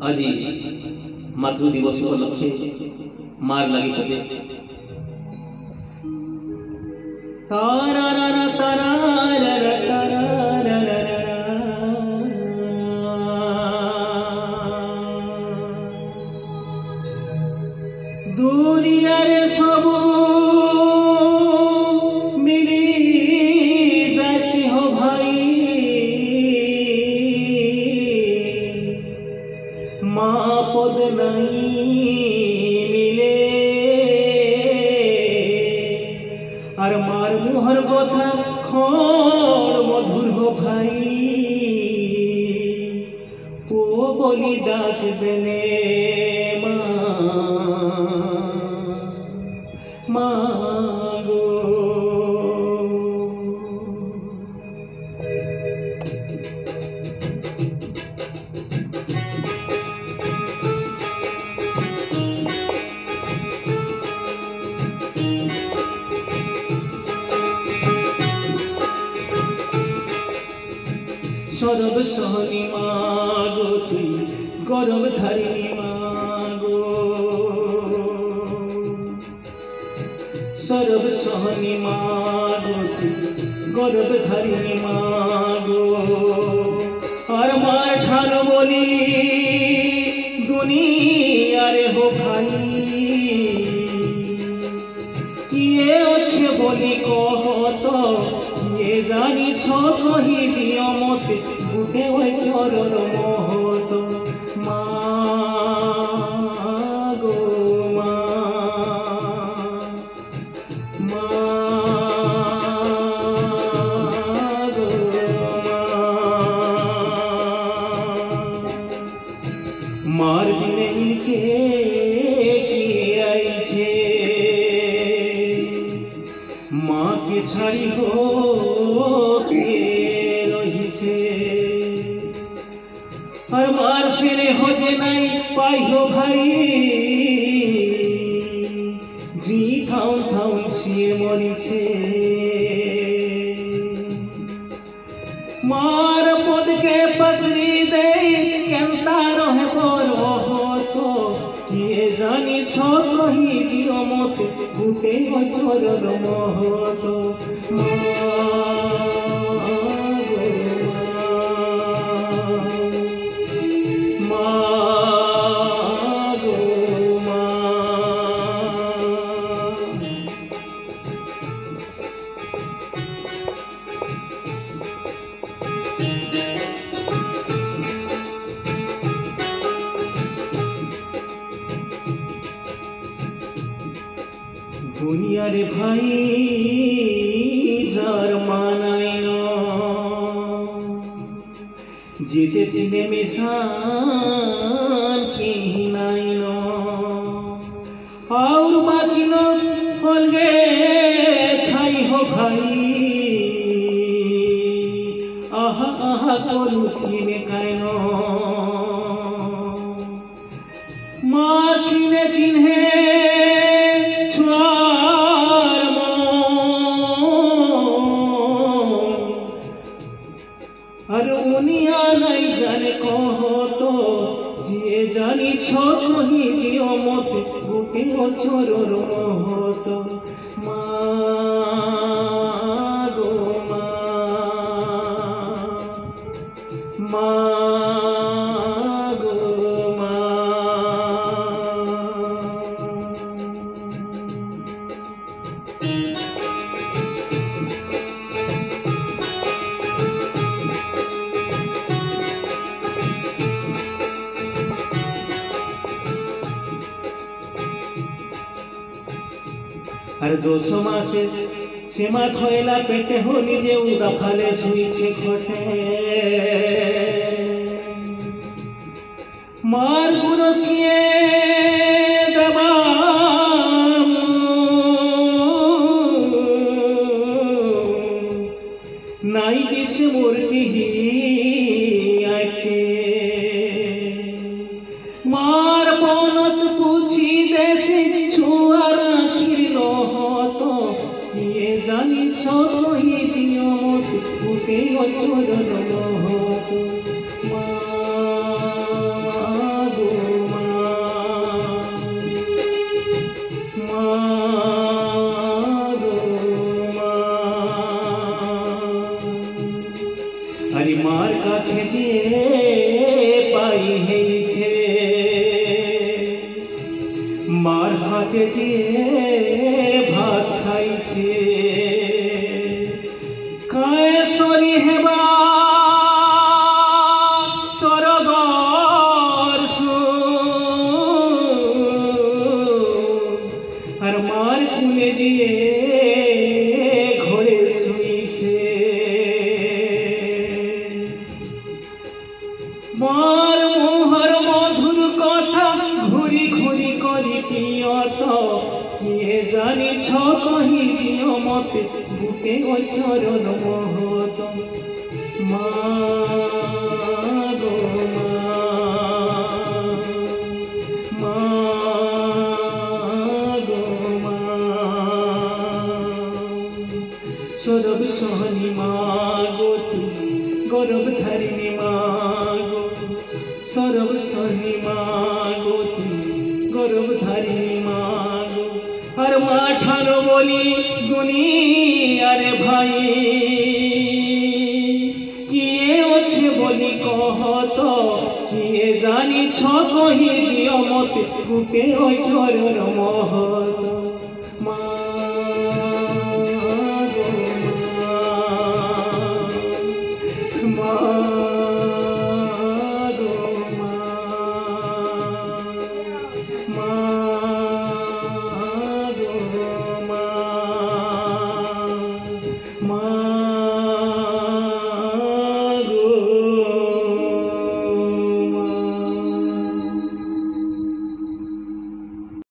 आज मातृ दिवस उपलक्षे मार लगी पदे तारा तारा दुनियार सब मिली जासी हो भाई माँ पद नहीं मिले और मार मुहर कथा खड़ मधुर हो भाई पो बोली डाक देने मागो सरब सहनी मागो तुई गौरव धारिणी मागो सरब सहनी मागो तुई गौरव धारिणी मागो और मार ठान बोली दुनिया रे हो भाई किए अच्छे बोली कहो तो किए जानी छो कही दियो मत गुटे वैक्योर मोहत मागो मार बिने इनके किए आई छे माँ के छाड़ी हो के रही छे और मार से हो जे नहीं पाई हो भाई जी थाउन थाउन सिए मरी छे मार पद के पसरी दे केंता रहे बरो हो तो किए जानी छो कही दियो मत गुटे अचर मोहत दुनिया रे भाई जार मानाइन जेते तिने मिसान के नाइन और बाकी न अलगे थाई हो भाई आहा आहा करू थीने काइन माँ सीने चिन्हे उनिया नहीं जाने कहो तो जिए जानी छो कही दियो मत गुटे अचर मोहत मागो मागो अरे 200 मासे सेमा थयला पेटे हो निजे उदा फाले सुईछे खोटे मार गुरस किए दबा नाई दिस मूर्ति ही आके मार बनत पूछी देसे छुआर आखिर तो किए जानी छो कही दियो मत गुटे अचर मोहत मागो ঘাটে যে ভাত খাইছে কায়েশ্বরী হেবা সরগর আর মার কুলে দিয়ে ঘরে শুইছে মার মোহর মধুর কথা ঘুরি ঘুরি করি পিয়ত কিয়ে জানিছ কহি দিও মতে বুকে অচরণ মহত মা গো মা মা গো মা সরব সহনি মা গো তুমি গৌরব ধারিণী মা গো সরব সহনি মা গো তুমি গৌরব ধারিণী মা গো আর মা ঠানো বলি দুনিয়ারে ভাই কিয়ে আছে বলি কহত কিয়ে জানিছ কহি দিও মতে বুকে অচরণ মহত